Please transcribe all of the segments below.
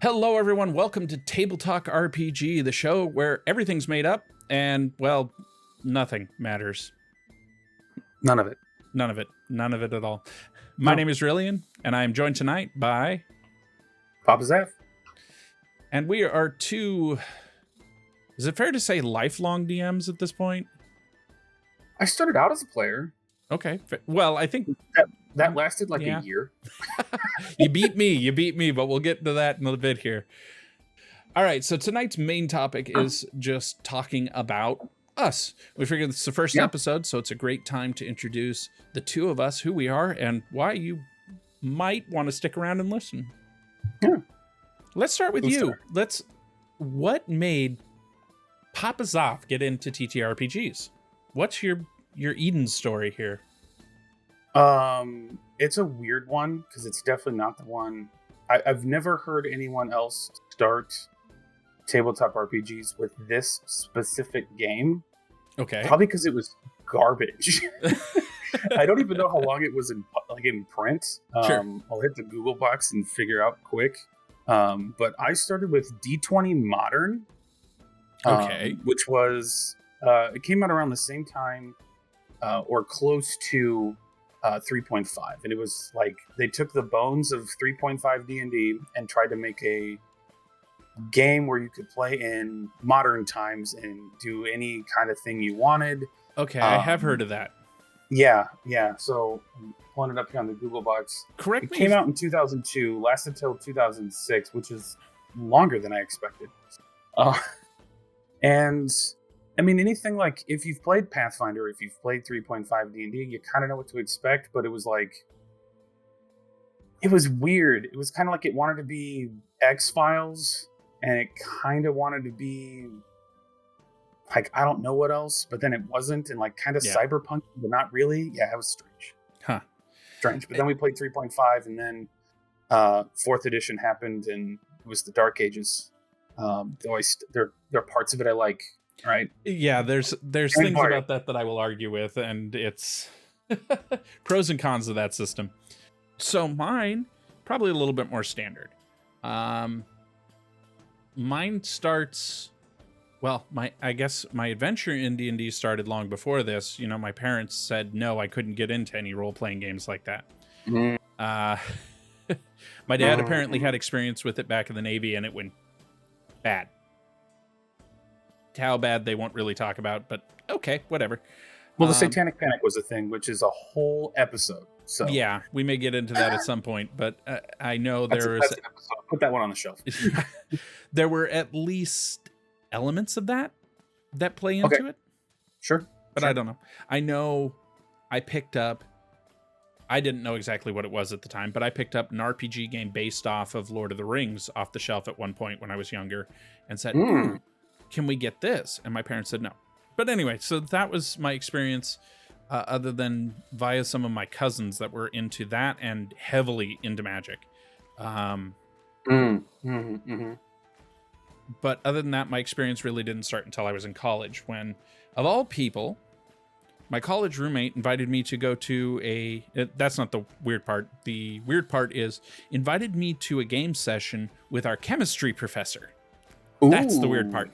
Hello, everyone. Welcome to Table Talk RPG, the show where everything's made up and, well, nothing matters. None of it. None of it. None of it at all. My name is Rillian, and I am joined tonight by Papa Zaf. And we are two, is it fair to say lifelong DMs at this point? I started out as a player. Okay. Well, I think that lasted like a year. You beat me, but we'll get to that in a bit here. All right, so tonight's main topic is just talking about us. We figured it's the first episode, so it's a great time to introduce the two of us, who we are, and why you might want to stick around and listen. Yeah. Let's start with you. What made Papa Zaf get into TTRPGs? What's your Eden story here? It's a weird one because it's definitely not the one. I've never heard anyone else start tabletop RPGs with this specific game. Okay. Probably because it was garbage. I don't even know how long it was in print. Sure. I'll hit the Google box and figure out quick. But I started with D20 Modern. Okay. Which was it came out around the same time or close to 3.5, and it was like they took the bones of 3.5 D&D and tried to make a game where you could play in modern times and do any kind of thing you wanted. Okay, I have heard of that. Yeah. So I'm pulling it up here on the Google box. Correct me. It came out in 2002, lasted till 2006, which is longer than I expected. And I mean, anything like if you've played Pathfinder, if you've played 3.5 D&D, you kind of know what to expect, but it was weird. It was kind of like it wanted to be X-Files, and it kind of wanted to be like, I don't know what else, but then it wasn't, and like kind of cyberpunk, but not really. Yeah, it was strange. Strange. But then we played 3.5, and then 4th edition happened, and it was the Dark Ages. There are parts of it I like. Right. Yeah, there's things about that I will argue with, and it's pros and cons of that system. So mine, probably a little bit more standard. Mine starts, well, I guess my adventure in D&D started long before this. You know, my parents said no, I couldn't get into any role-playing games like that. Mm-hmm. My dad apparently had experience with it back in the Navy, and it went bad. How bad they won't really talk about, but okay, whatever. Well, the Satanic Panic was a thing, which is a whole episode. So yeah, we may get into that at some point, but I know there is. Put that one on the shelf. There were at least elements of that play into it. Sure, but I don't know. I know I picked up. I didn't know exactly what it was at the time, but I picked up an RPG game based off of Lord of the Rings off the shelf at one point when I was younger, and said, can we get this? And my parents said no. But anyway, so that was my experience, other than via some of my cousins that were into that and heavily into magic. But other than that, my experience really didn't start until I was in college, when, of all people, my college roommate invited me to go to that's not the weird part. The weird part is invited me to a game session with our chemistry professor. Ooh. That's the weird part.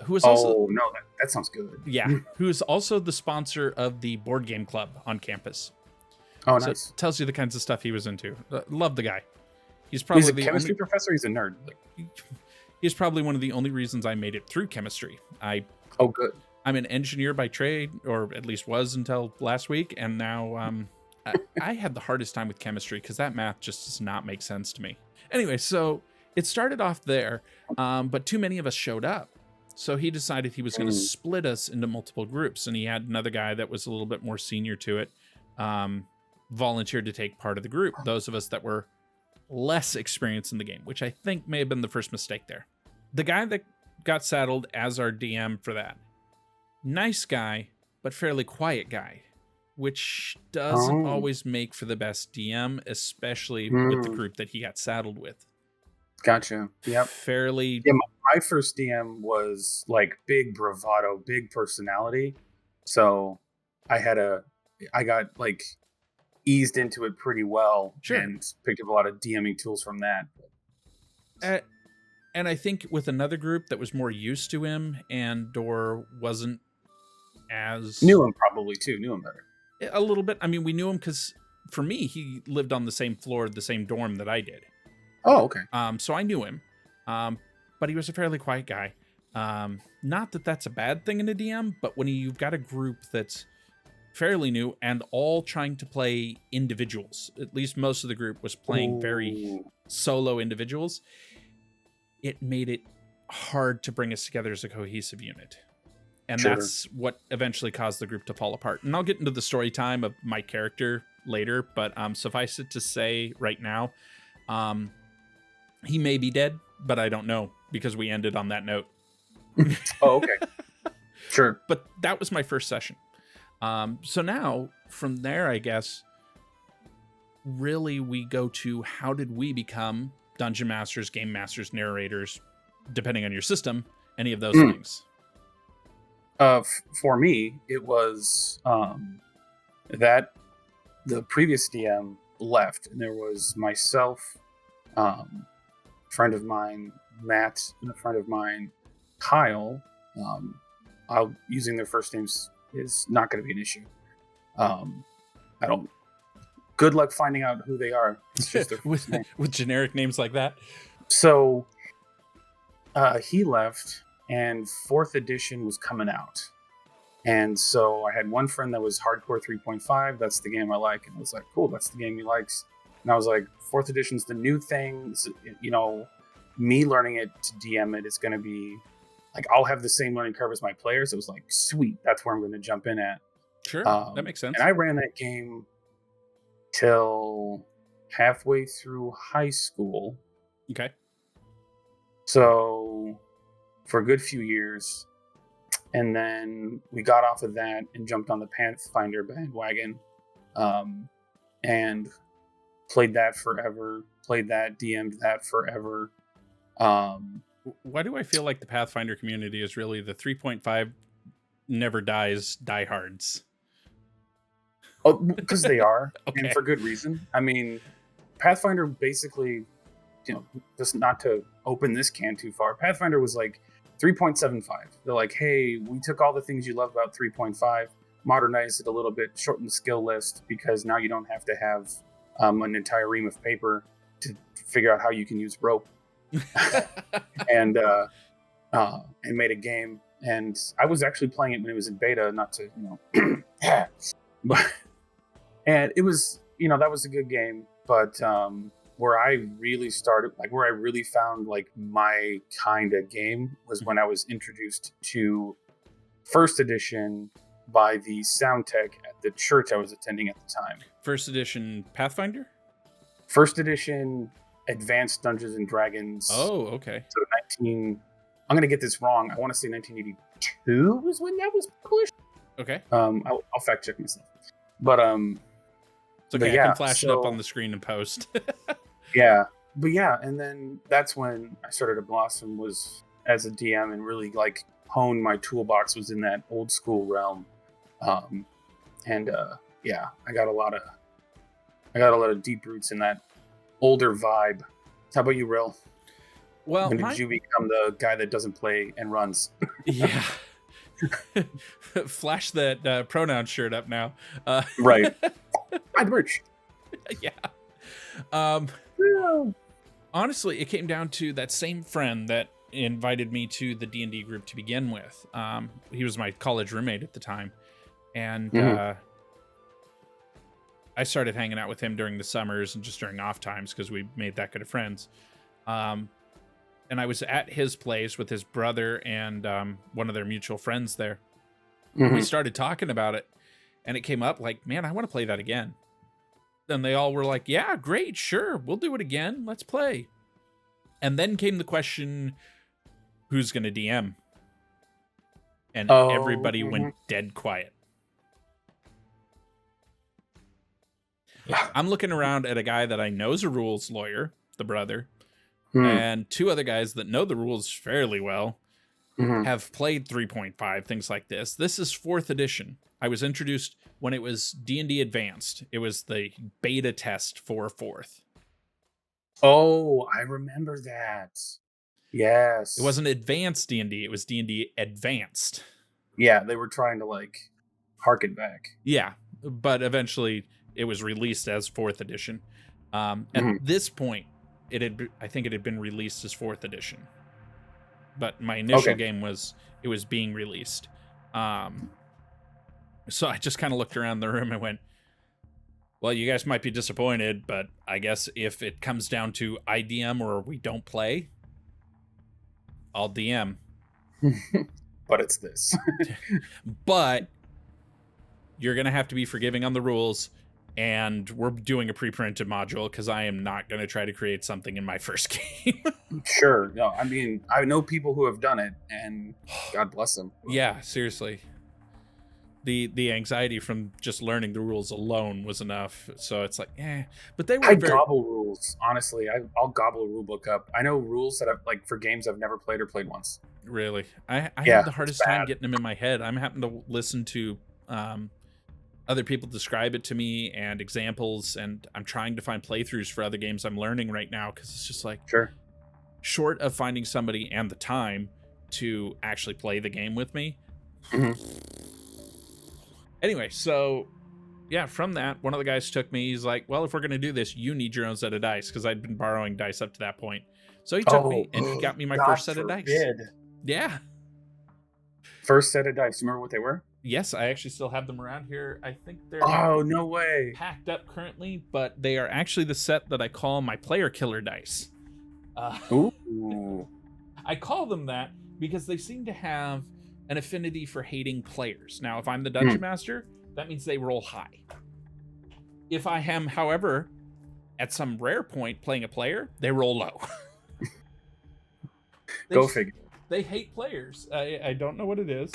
Who is also that sounds good. Yeah, who is also the sponsor of the board game club on campus. Oh, nice. So it tells you the kinds of stuff he was into. Love the guy. He's a chemistry professor. He's a nerd. He's probably one of the only reasons I made it through chemistry. Good. I'm an engineer by trade, or at least was until last week, and now I had the hardest time with chemistry because that math just does not make sense to me. Anyway, so it started off there, but too many of us showed up. So he decided he was going to split us into multiple groups, and he had another guy that was a little bit more senior to it, volunteered to take part of the group. Those of us that were less experienced in the game, which I think may have been the first mistake there. The guy that got saddled as our DM for that, nice guy, but fairly quiet guy, which doesn't always make for the best DM, especially with the group that he got saddled with. Gotcha. Yep. Fairly. Yeah, my first DM was like big bravado, big personality. So I got like eased into it pretty well, and picked up a lot of DMing tools from that. And I think with another group that was more used to him and or wasn't as... Knew him probably too. Knew him better. A little bit. I mean, we knew him because for me, he lived on the same floor, the same dorm that I did. Oh, okay. So I knew him. But he was a fairly quiet guy. Not that that's a bad thing in a DM, but when you've got a group that's fairly new and all trying to play individuals, at least most of the group was playing very solo individuals, it made it hard to bring us together as a cohesive unit. And that's what eventually caused the group to fall apart. And I'll get into the story time of my character later, but suffice it to say right now, he may be dead, but I don't know because we ended on that note. Oh, okay. Sure. But that was my first session. So now from there, I guess, really we go to how did we become dungeon masters, game masters, narrators, depending on your system, any of those things. For me, it was that the previous DM left, and there was myself, friend of mine, Matt, and a friend of mine, Kyle. Using their first names is not going to be an issue. I don't. Good luck finding out who they are. It's just their first name. With generic names like that. So he left, and 4th edition was coming out. And so I had one friend that was hardcore 3.5. That's the game I like. And I was like, cool, that's the game he likes. And I was like, 4th edition's the new thing. So, me learning it to DM it is going to be like, I'll have the same learning curve as my players. It was like, sweet, that's where I'm going to jump in at. Sure, that makes sense. And I ran that game till halfway through high school. Okay. So for a good few years. And then we got off of that and jumped on the Pathfinder bandwagon, and played that forever. Played that, DM'd that forever. Why do I feel like the Pathfinder community is really the 3.5 never dies diehards? Oh, because they are, okay. And for good reason. I mean, Pathfinder basically, just not to open this can too far, Pathfinder was like 3.75. They're like, hey, we took all the things you love about 3.5, modernized it a little bit, shortened the skill list, because now you don't have to have an entire ream of paper to figure out how you can use rope. and made a game. And I was actually playing it when it was in beta, not to, but, and it was, that was a good game. But where I really started, like where I really found like my kind of game was when I was introduced to 1st edition by the sound tech at the church I was attending at the time. 1st edition Pathfinder? 1st edition Advanced Dungeons and Dragons. Oh, okay. So I'm going to get this wrong. I want to say 1982 was when that was published. Okay. I'll fact check myself. But it's okay. I can flash it up on the screen and post. Yeah. But yeah, and then that's when I started to blossom was as a DM and really like hone my toolbox was in that old school realm. Yeah, I got a lot of deep roots in that older vibe. How about you, Rill? Well, when did you become the guy that doesn't play and runs? Yeah. Flash that pronoun shirt up now. Right. Buy the merch. Yeah. Honestly, it came down to that same friend that invited me to the D&D group to begin with. He was my college roommate at the time. And I started hanging out with him during the summers and just during off times because we made that good of friends. And I was at his place with his brother and one of their mutual friends there. We started talking about it, and it came up like, man, I want to play that again. And they all were like, yeah, great, sure, we'll do it again. Let's play. And then came the question, who's going to DM? And everybody went dead quiet. I'm looking around at a guy that I know is a rules lawyer, the brother, and 2 other guys that know the rules fairly well, have played 3.5, things like this. This is 4th edition. I was introduced when it was D&D Advanced. It was the beta test for 4th. Oh, I remember that. It Yes. wasn't advanced D&D, it was D&D advanced. Yeah, they were trying to like harken back. Yeah, but eventually it was released as 4th edition. At Mhm. this point, I think it had been released as 4th edition. But my initial Okay. game was being released. So I just kind of looked around the room and went, well, you guys might be disappointed, but I guess if it comes down to IDM or we don't play, I'll DM. But it's this. But you're going to have to be forgiving on the rules, and we're doing a pre-printed module because I am not going to try to create something in my first game. Sure. No, I mean, I know people who have done it, and God bless them. Yeah, seriously. The anxiety from just learning the rules alone was enough. So it's like, but they were I gobble rules. Honestly, I'll gobble a rule book up. I know rules that I've like for games I've never played or played once. Really, I Yeah, have the it's hardest time bad. getting them in my head. I'm having to listen to other people describe it to me and examples, and I'm trying to find playthroughs for other games I'm learning right now because it's just like, Sure. short of finding somebody and the time to actually play the game with me. Mhm. Anyway, so yeah, from that, one of the guys took me. He's like, well, if we're going to do this, you need your own set of dice, because I'd been borrowing dice up to that point. So he took me and he got me my God first set of dice. forbid. Yeah. First set of dice. Do you remember what they were? Yes, I actually still have them around here. I think they're Oh, no way. packed up currently, but they are actually the set that I call my player killer dice. Ooh. I call them that because they seem to have an affinity for hating players. Now, if I'm the dungeon master, that means they roll high. If I am, however, at some rare point playing a player, they roll low. Go figure. They hate players. I don't know what it is.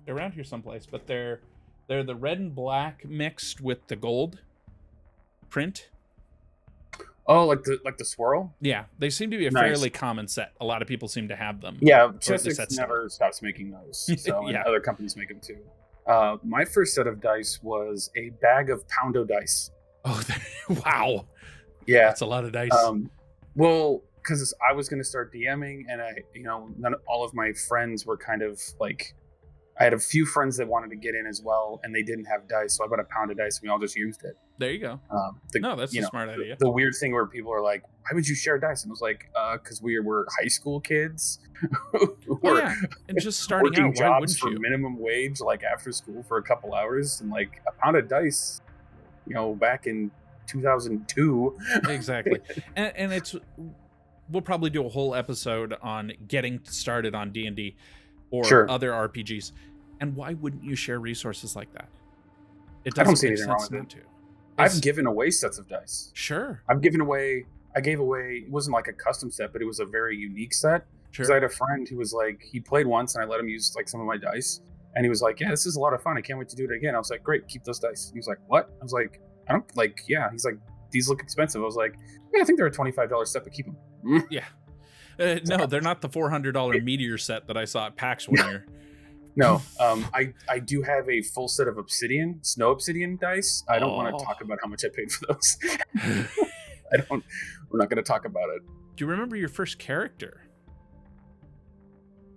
They're around here someplace, but they're the red and black mixed with the gold print. Oh, like the swirl? Yeah, they seem to be a Nice. fairly common set. A lot of people seem to have them. Yeah, least that's Chessex never stops making those. So and Yeah. other companies make them too. My first set of dice was a bag of Poundo dice. Oh, wow. Yeah. That's a lot of dice. Well, because I was going to start DMing, and all of my friends were kind of like, I had a few friends that wanted to get in as well, and they didn't have dice, so I bought a pound of dice, and we all just used it. There you go. No, that's a smart idea. The weird thing where people are like, "Why would you share dice?" And I was like, "Because we were high school kids, yeah, and just starting working out. Why jobs wouldn't for you? minimum wage, like after school for a couple hours, and like a pound of dice, back in 2002." Exactly, and it's. We'll probably do a whole episode on getting started on D&D or Sure. other RPGs. And why wouldn't you share resources like that? It I don't doesn't see make anything wrong sense with not it. to. I've given away sets of dice. Sure. I gave away, it wasn't like a custom set, but it was a very unique set. Because I had a friend who was like, he played once and I let him use like some of my dice. And he was like, yeah, this is a lot of fun. I can't wait to do it again. I was like, great, keep those dice. He was like, what? I was like, I don't like, yeah. He's like, these look expensive. I was like, yeah, I think they're a $25 set, but keep them. Yeah. No, they're not the $400 meteor set that I saw at PAX one year. No, I do have a full set of snow obsidian dice. I don't want to talk about how much I paid for those. We're not going to talk about it. Do you remember your first character?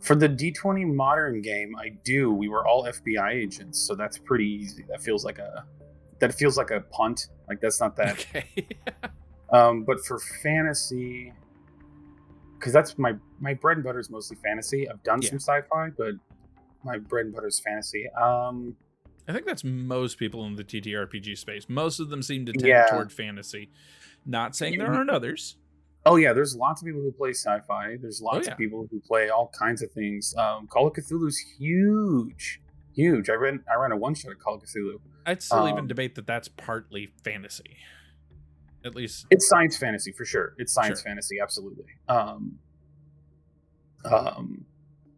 For the D20 modern game, I do. We were all FBI agents, so that's pretty easy. That feels like a punt. Like that's not that. Okay. But for fantasy, because that's my bread and butter is mostly fantasy. I've done some sci-fi, but my bread and butter is fantasy. I think that's most people in the TTRPG space. Most of them seem to tend toward fantasy. Not saying there aren't others. Oh yeah, there's lots of people who play sci-fi. There's lots of people who play all kinds of things. Call of Cthulhu's huge. I ran a one shot of Call of Cthulhu. I'd still even debate that that's partly fantasy. At least it's science fantasy for sure. It's science fantasy, absolutely.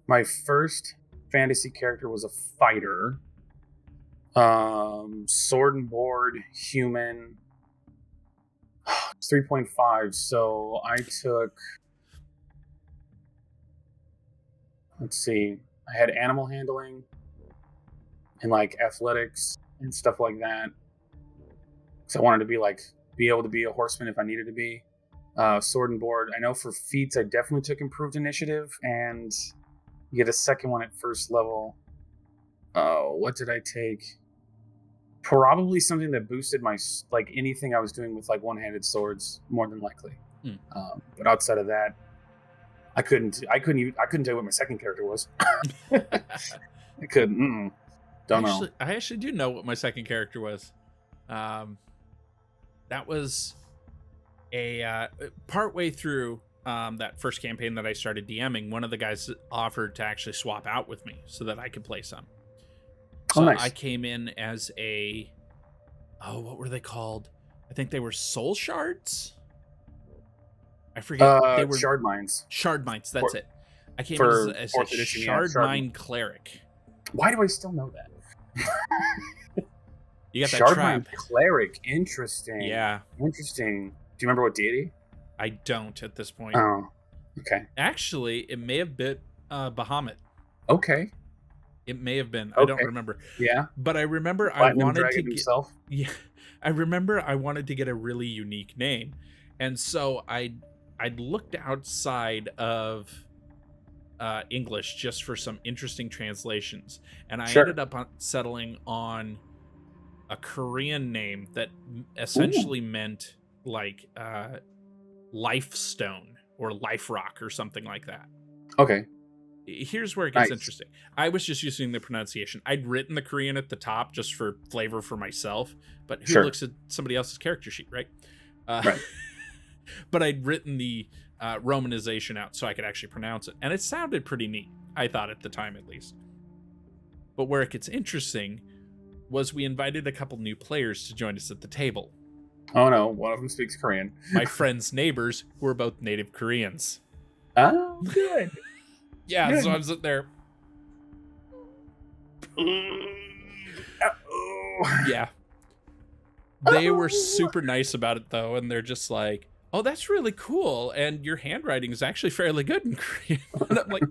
My first fantasy character was a fighter. Sword and board, human. It's 3.5. So I took. Let's see. I had animal handling and like athletics and stuff like that. So I wanted to be able to be a horseman if I needed to be. sword and board. I know for feats, I definitely took improved initiative, and you get a second one at first level. What did I take? Probably something that boosted my anything I was doing with like one-handed swords, more than likely. But outside of that, I couldn't tell you what my second character was. I couldn't. Don't know. I actually do know what my second character was. That was a partway through that first campaign that I started DMing. One of the guys offered to actually swap out with me so that I could play some. So nice. I came in as what were they called? I think they were soul shards. I forget. They were shard mines. Shard mines. That's it. I came in as a shard mine cleric. Why do I still know that? You got that shard trap. Mine cleric. Interesting. Yeah. Interesting. Do you remember what deity? I don't at this point. Oh. Okay. Actually, it may have been Bahamut. Okay. It may have been. Okay. I don't remember. Yeah. But I remember Platinum I wanted Dragon to get himself. Yeah. I remember I wanted to get a really unique name. And so I'd looked outside of English just for some interesting translations. And I ended up settling on a Korean name that essentially meant like life stone or life rock or something like that. Okay. Here's where it gets interesting. I was just using the pronunciation. I'd written the Korean at the top just for flavor for myself, but who looks at somebody else's character sheet, right? Right. But I'd written the romanization out so I could actually pronounce it. And it sounded pretty neat, I thought at the time at least. But where it gets interesting was we invited a couple new players to join us at the table. Oh no, one of them speaks Korean. My friend's neighbors, who are both native Koreans. Oh, good. Yeah, good. So I'm sitting there. Yeah. They were super nice about it though, and they're just like, "Oh, that's really cool, and your handwriting is actually fairly good in Korean." And I'm like,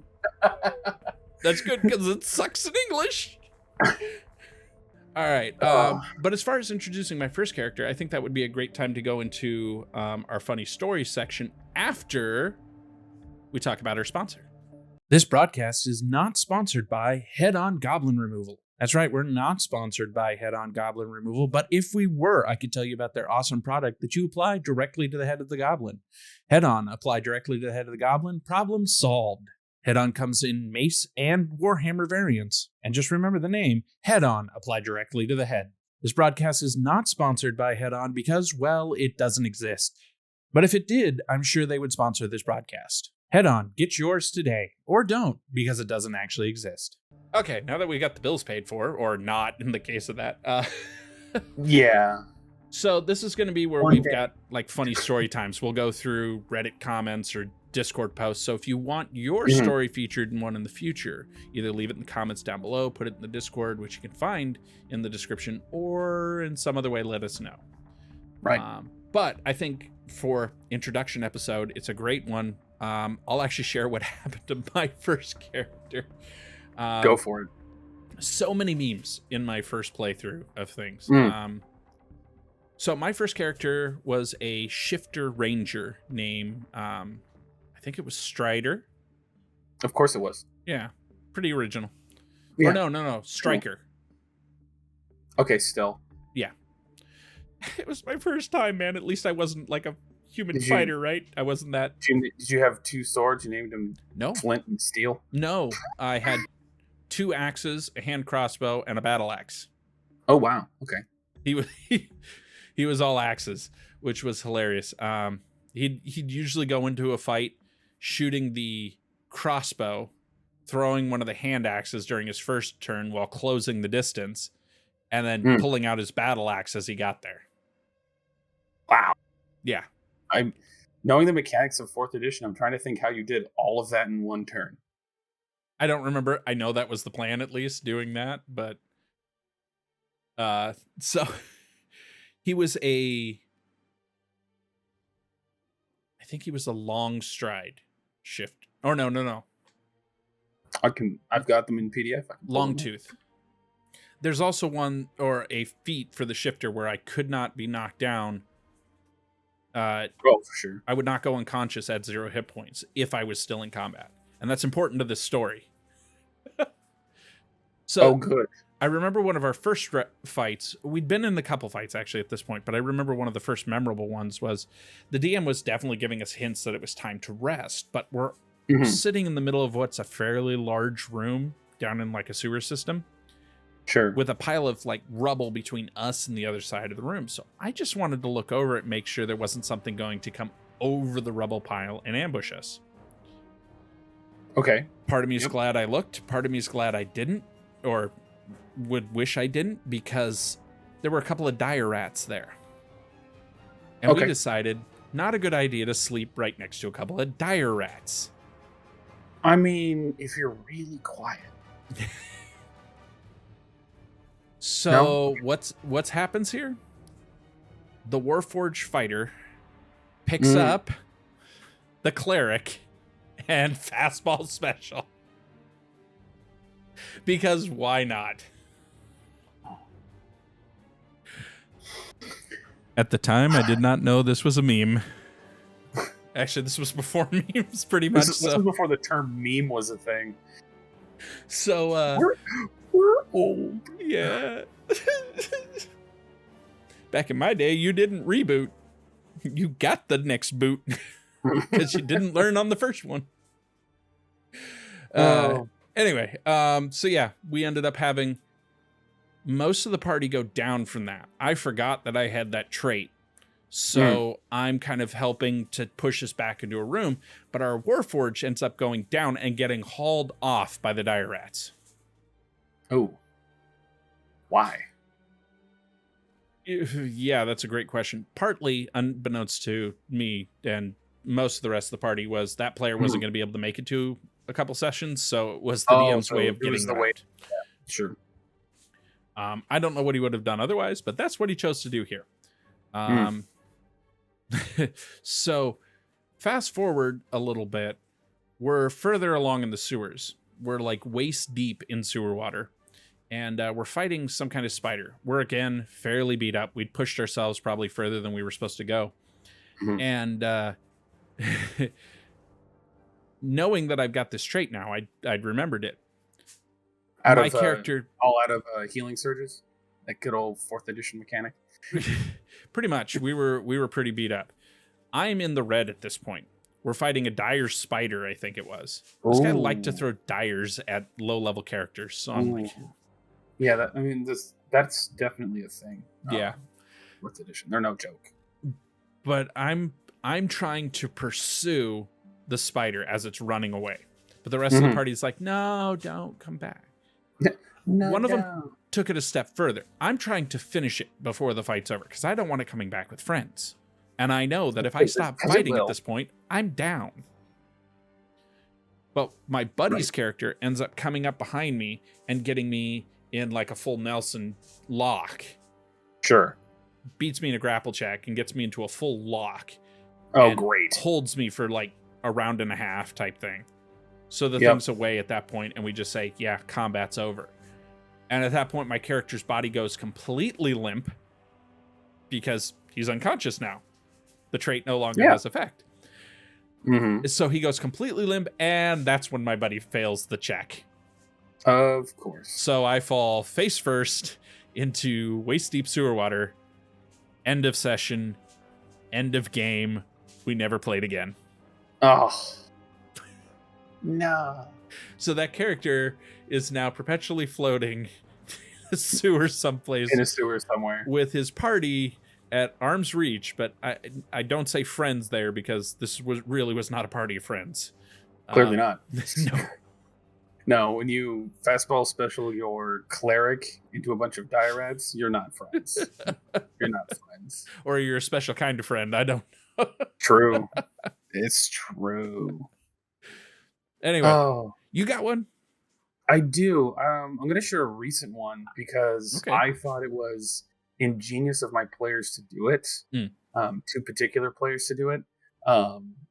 "That's good because it sucks in English." All right, but as far as introducing my first character, I think that would be a great time to go into our funny story section after we talk about our sponsor. This broadcast is not sponsored by Head-On Goblin Removal. That's right, we're not sponsored by Head-On Goblin Removal, but if we were, I could tell you about their awesome product that you apply directly to the head of the goblin. Head-On, apply directly to the head of the goblin, problem solved. Head-On comes in Mace and Warhammer variants. And just remember the name, Head-On, apply directly to the head. This broadcast is not sponsored by Head-On because, well, it doesn't exist. But if it did, I'm sure they would sponsor this broadcast. Head-On, get yours today. Or don't, because it doesn't actually exist. Okay, now that we got the bills paid for, or not in the case of that. Yeah. So this is going to be where we've got like funny story times. We'll go through Reddit comments or Discord posts. So if you want your story featured in one in the future, either leave it in the comments down below, put it in the Discord, which you can find in the description, or in some other way, let us know. Right. But I think for introduction episode, it's a great one. I'll actually share what happened to my first character. Go for it. So many memes in my first playthrough of things. So my first character was a shifter ranger named, I think it was Strider. Of course it was. Yeah, pretty original. Yeah. Or no, Striker. Okay, still. Yeah. It was my first time, man. At least I wasn't like a human fighter, right? I wasn't that. Did you have two swords? You named them Flint and Steel? No, I had 2 axes, a hand crossbow, and a battle axe. Oh, wow. Okay. He was all axes, which was hilarious. He'd usually go into a fight shooting the crossbow, throwing one of the hand axes during his first turn while closing the distance, and then pulling out his battle axe as he got there. Wow. Yeah. I'm knowing the mechanics of 4th edition, I'm trying to think how you did all of that in one turn. I don't remember. I know that was the plan, at least, doing that, but so he was I think he was a long stride shift. Or no. I've got them in PDF. Long tooth. There's also one or a feat for the shifter where I could not be knocked down Oh, for sure. I would not go unconscious at 0 hit points if I was still in combat. And that's important to this story. So, good. I remember one of our first fights. We'd been in a couple fights, actually, at this point. But I remember one of the first memorable ones was the DM was definitely giving us hints that it was time to rest. But we're sitting in the middle of what's a fairly large room down in like a sewer system. Sure. With a pile of like rubble between us and the other side of the room. So I just wanted to look over it, make sure there wasn't something going to come over the rubble pile and ambush us. Okay. Part of me is glad I looked. Part of me is glad I didn't, or would wish I didn't, because there were a couple of dire rats there. And we decided not a good idea to sleep right next to a couple of dire rats. I mean, if you're really quiet. So what's happens here? The Warforged fighter picks up the cleric and fastball special. Because why not? At the time, I did not know this was a meme. Actually, this was before memes, pretty much. This was before the term meme was a thing. So, we're old. Yeah. Back in my day, you didn't reboot. You got the next boot. Because you didn't learn on the first one. Anyway, so yeah, we ended up having most of the party go down from that. I forgot that I had that trait. So I'm kind of helping to push us back into a room, but our Warforged ends up going down and getting hauled off by the dire rats. Oh. Why? Yeah, that's a great question. Partly, unbeknownst to me and most of the rest of the party, was that player wasn't going to be able to make it to a couple sessions, so it was the DM's way of getting the way. Yeah, sure. I don't know what he would have done otherwise, but that's what he chose to do here. So, fast forward a little bit, we're further along in the sewers. We're like waist deep in sewer water, and we're fighting some kind of spider. We're again fairly beat up. We'd pushed ourselves probably further than we were supposed to go, and knowing that I've got this trait now, I'd remembered it. My character, all out of healing surges, that good old 4th edition mechanic. Pretty much, we were pretty beat up. I'm in the red at this point. We're fighting a dire spider, I think it was. This guy liked to throw dires at low-level characters, so I'm like... Yeah, that's definitely a thing. Yeah. 4th edition, they're no joke. But I'm trying to pursue the spider as it's running away. But the rest of the party is like, no, don't come back. One of them took it a step further. I'm trying to finish it before the fight's over, because I don't want it coming back with friends. And I know that if I stop fighting at this point, I'm down. But my buddy's character ends up coming up behind me and getting me in like a full Nelson lock. Sure. Beats me in a grapple check and gets me into a full lock. Oh, great. Holds me for like a round and a half type thing. So the thing's away at that point, and we just say, yeah, combat's over. And at that point, my character's body goes completely limp because he's unconscious now. The trait no longer has effect. So he goes completely limp, and that's when my buddy fails the check. Of course. So I fall face first into waist-deep sewer water. End of session. End of game. We never played again. Oh. No. So that character is now perpetually floating in a sewer someplace. In a sewer somewhere. With his party at arm's reach, but I don't say friends there because this was not a party of friends. Clearly not. No. No, when you fastball special your cleric into a bunch of dire rats, you're not friends. You're not friends. Or you're a special kind of friend. I don't know. True. It's true. Anyway, you got one? I do. I'm going to share a recent one because I thought it was ingenious of my players to do it. 2 particular players to do it.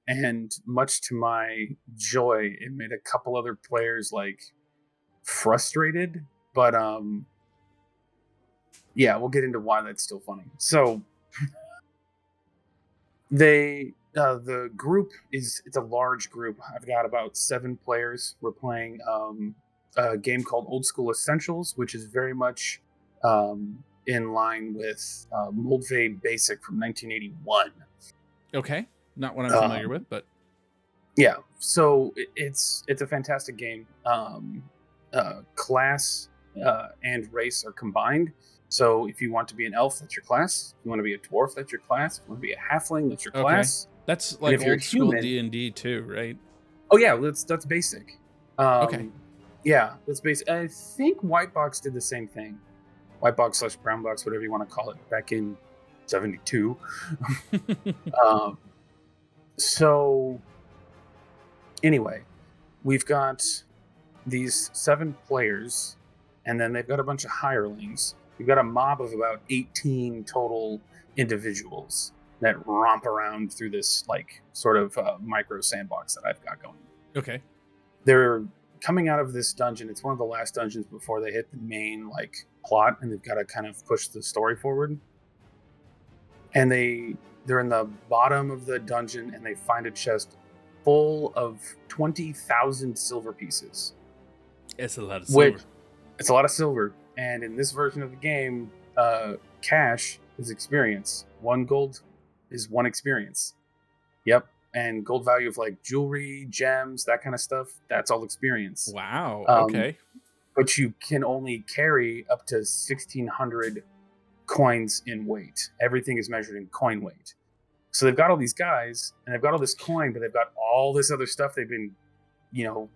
And much to my joy, it made a couple other players like frustrated. But yeah, we'll get into why that's still funny. So The group it's a large group. I've got about 7 players. We're playing a game called Old School Essentials, which is very much in line with Moldvay Basic from 1981. Okay, not what I'm familiar with, but yeah. So it's a fantastic game. Class and race are combined. So if you want to be an elf, that's your class. If you want to be a dwarf, that's your class. If you want to be a halfling, that's your class. That's like old school D&D too, right? Oh yeah, that's basic. Okay. Yeah, that's basic. I think White Box did the same thing. White Box / Brown Box, whatever you want to call it, back in 72. So anyway, we've got these 7 players, and then they've got a bunch of hirelings. We've got a mob of about 18 total individuals that romp around through this like sort of micro sandbox that I've got going. Okay. They're coming out of this dungeon. It's one of the last dungeons before they hit the main like plot, and they've got to kind of push the story forward. And they're in the bottom of the dungeon, and they find a chest full of 20,000 silver pieces. It's a lot of silver. It's a lot of silver. And in this version of the game, cash is experience. 1 gold is 1 experience. Yep. And gold value of like jewelry, gems, that kind of stuff, that's all experience. Wow. Okay. But you can only carry up to 1,600 coins in weight. Everything is measured in coin weight. So they've got all these guys, and they've got all this coin, but they've got all this other stuff they've been,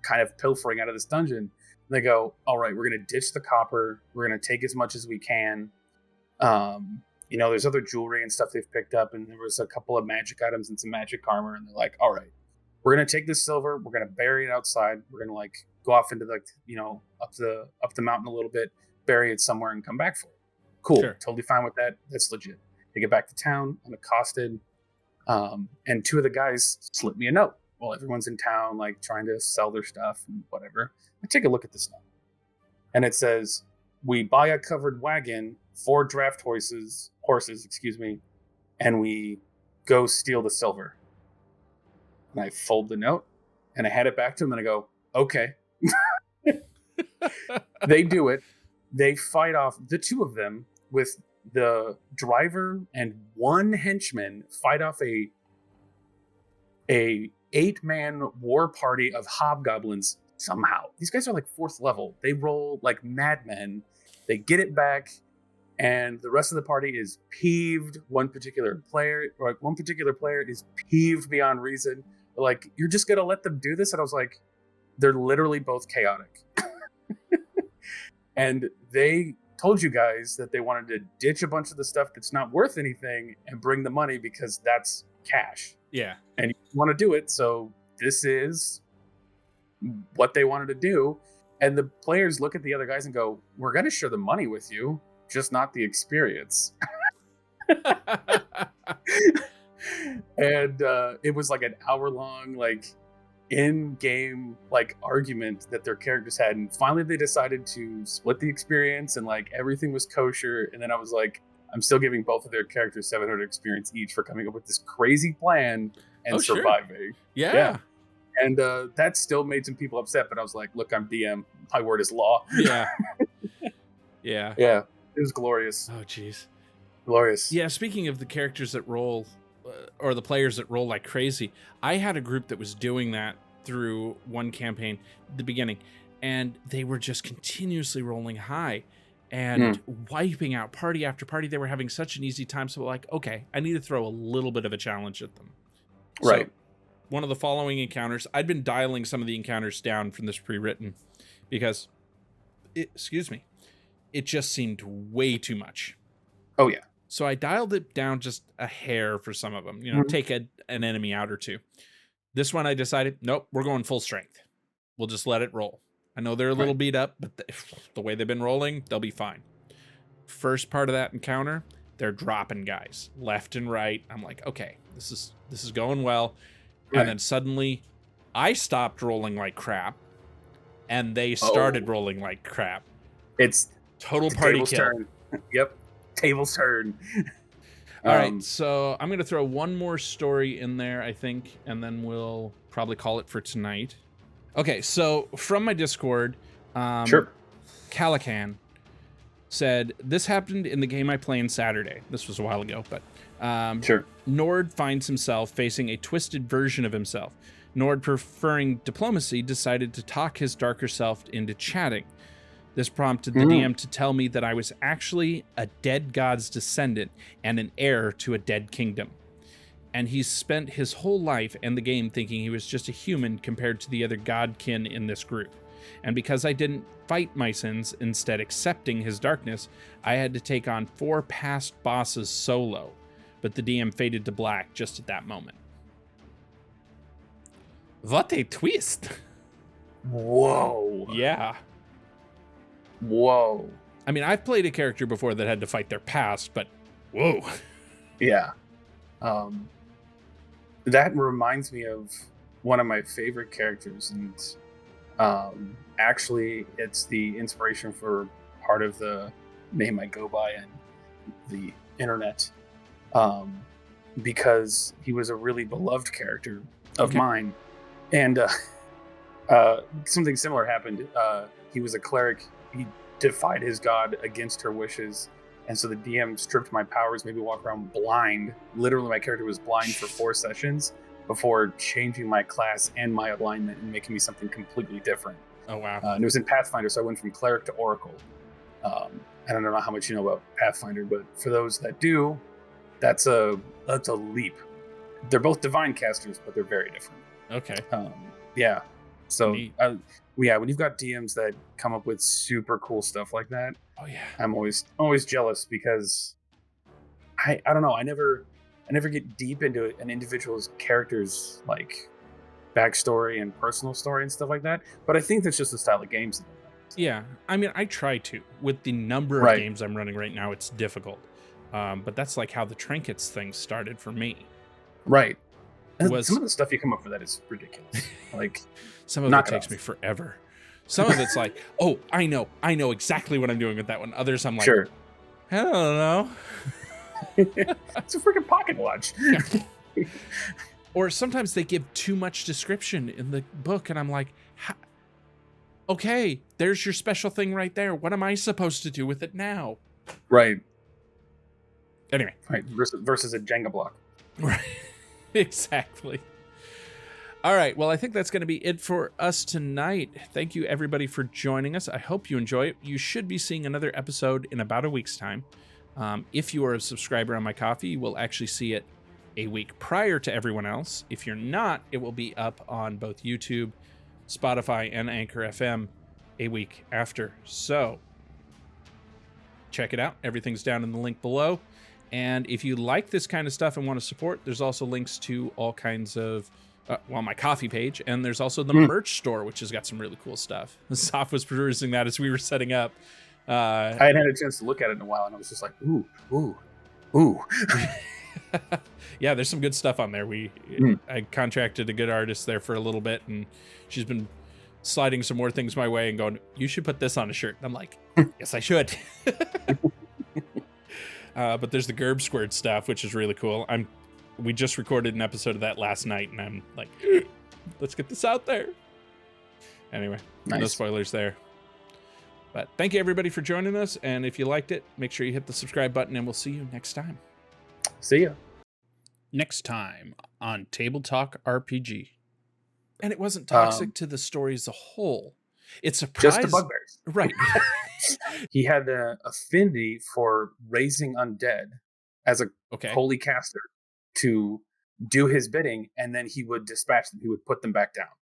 kind of pilfering out of this dungeon. They go, all right, we're going to ditch the copper. We're going to take as much as we can. There's other jewelry and stuff they've picked up, and there was a couple of magic items and some magic armor. And they're like, all right, we're going to take this silver. We're going to bury it outside. We're going to like go off into up the mountain a little bit, bury it somewhere, and come back for it. Cool. Sure. Totally fine with that. That's legit. They get back to town unaccosted. And 2 of the guys slip me a note while everyone's in town, like trying to sell their stuff and whatever. I take a look at this note, and it says, "We buy a covered wagon, 4 draft horses, and we go steal the silver." And I fold the note, and I hand it back to him, and I go, "Okay." They do it. They fight off the 2 of them with the driver and 1 henchman fight off a 8-man war party of hobgoblins somehow. These guys are like 4th level. They roll like madmen. They get it back, and the rest of the party is peeved. One particular player is peeved beyond reason. They're like, "You're just gonna let them do this?" And I was like, they're literally both chaotic. And they told you guys that they wanted to ditch a bunch of the stuff that's not worth anything and bring the money because that's cash. Yeah. And you want to do it, so this is what they wanted to do. And the players look at the other guys and go, "We're going to share the money with you, just not the experience." And it was like an hour-long, like, in-game like argument that their characters had, and finally they decided to split the experience, and like everything was kosher. And then I was like, I'm still giving both of their characters 700 experience each for coming up with this crazy plan and surviving. Sure. Yeah. And that still made some people upset, but I was like, look, I'm DM, my word is law. Yeah. Yeah, it was glorious. Oh geez, glorious. Yeah, speaking of the characters that roll or the players that roll like crazy, I had a group that was doing that through one campaign at the beginning, and they were just continuously rolling high and wiping out party after party. They were having such an easy time. So like, okay, I need to throw a little bit of a challenge at them. Right. So one of the following encounters, I'd been dialing some of the encounters down from this pre-written because it just seemed way too much. Oh yeah. So I dialed it down just a hair for some of them, take an enemy out or two. This one I decided, nope, we're going full strength. We'll just let it roll. I know they're a little beat up, but the way they've been rolling, they'll be fine. First part of that encounter, they're dropping guys left and right. I'm like, okay, this is going well. Right. And then suddenly I stopped rolling like crap and they started rolling like crap. It's total party kill. Turn. Yep. Tables turn. All right, so I'm going to throw one more story in there, I think, and then we'll probably call it for tonight. Okay, so from my Discord, Sure. Calican said, this happened in the game I play on Saturday. This was a while ago, but Sure. Nord finds himself facing a twisted version of himself. Nord, preferring diplomacy, decided to talk his darker self into chatting. This prompted the DM to tell me that I was actually a dead god's descendant and an heir to a dead kingdom. And he's spent his whole life and the game thinking he was just a human compared to the other godkin in this group. And because I didn't fight my sins, instead accepting his darkness, I had to take on 4 past bosses solo. But the DM faded to black just at that moment. What a twist! Whoa. Yeah. Whoa. I mean, I've played a character before that had to fight their past, but whoa. Yeah. That reminds me of one of my favorite characters, and actually it's the inspiration for part of the name I go by in the internet, because he was a really beloved character of mine, and something similar happened. He was a cleric. He defied his god against her wishes, and so the DM stripped my powers, made me walk around blind. Literally, my character was blind for 4 sessions before changing my class and my alignment and making me something completely different. Oh, wow. And it was in Pathfinder, so I went from cleric to oracle. I don't know how much you know about Pathfinder, but for those that do, that's a leap. They're both divine casters, but they're very different. Okay. Yeah. So, when you've got DMs that come up with super cool stuff like that, oh yeah, I'm always jealous, because I don't know, I never get deep into an individual's character's like backstory and personal story and stuff like that. But I think that's just the style of games. Yeah, I mean, I try to. With the number of games I'm running right now, it's difficult. But that's like how the trinkets thing started for me. Right. And some of the stuff you come up with that is ridiculous. Like, some of it takes me forever. Some of it's like, oh, I know exactly what I'm doing with that one. Others, I'm like, sure, I don't know. It's a freaking pocket watch. Yeah. Or sometimes they give too much description in the book, and I'm like, okay, there's your special thing right there. What am I supposed to do with it now? Right. Anyway. Right. Versus a Jenga block. Right. Exactly. All right. Well, I think that's going to be it for us tonight. Thank you, everybody, for joining us. I hope you enjoy it. You should be seeing another episode in about a week's time. If you are a subscriber on my Coffee, you will actually see it a week prior to everyone else. If you're not, it will be up on both YouTube, Spotify, and Anchor FM a week after. So check it out. Everything's down in the link below. And if you like this kind of stuff and want to support, there's also links to all kinds of, my Coffee page. And there's also the merch store, which has got some really cool stuff. Soph was producing that as we were setting up. I hadn't had a chance to look at it in a while, and I was just like, ooh. Yeah, there's some good stuff on there. I contracted a good artist there for a little bit, and she's been sliding some more things my way and going, you should put this on a shirt. And I'm like, yes, I should. But there's the Gerb Squared stuff, which is really cool. We just recorded an episode of that last night, and I'm like, let's get this out there. Anyway, no spoilers there. But thank you, everybody, for joining us. And if you liked it, make sure you hit the subscribe button, and we'll see you next time. See ya. Next time on Table Talk RPG. And it wasn't toxic to the story as a whole. It surprised... Just the bugbears. Right. He had an affinity for raising undead as a holy caster to do his bidding, and then he would dispatch them. He would put them back down.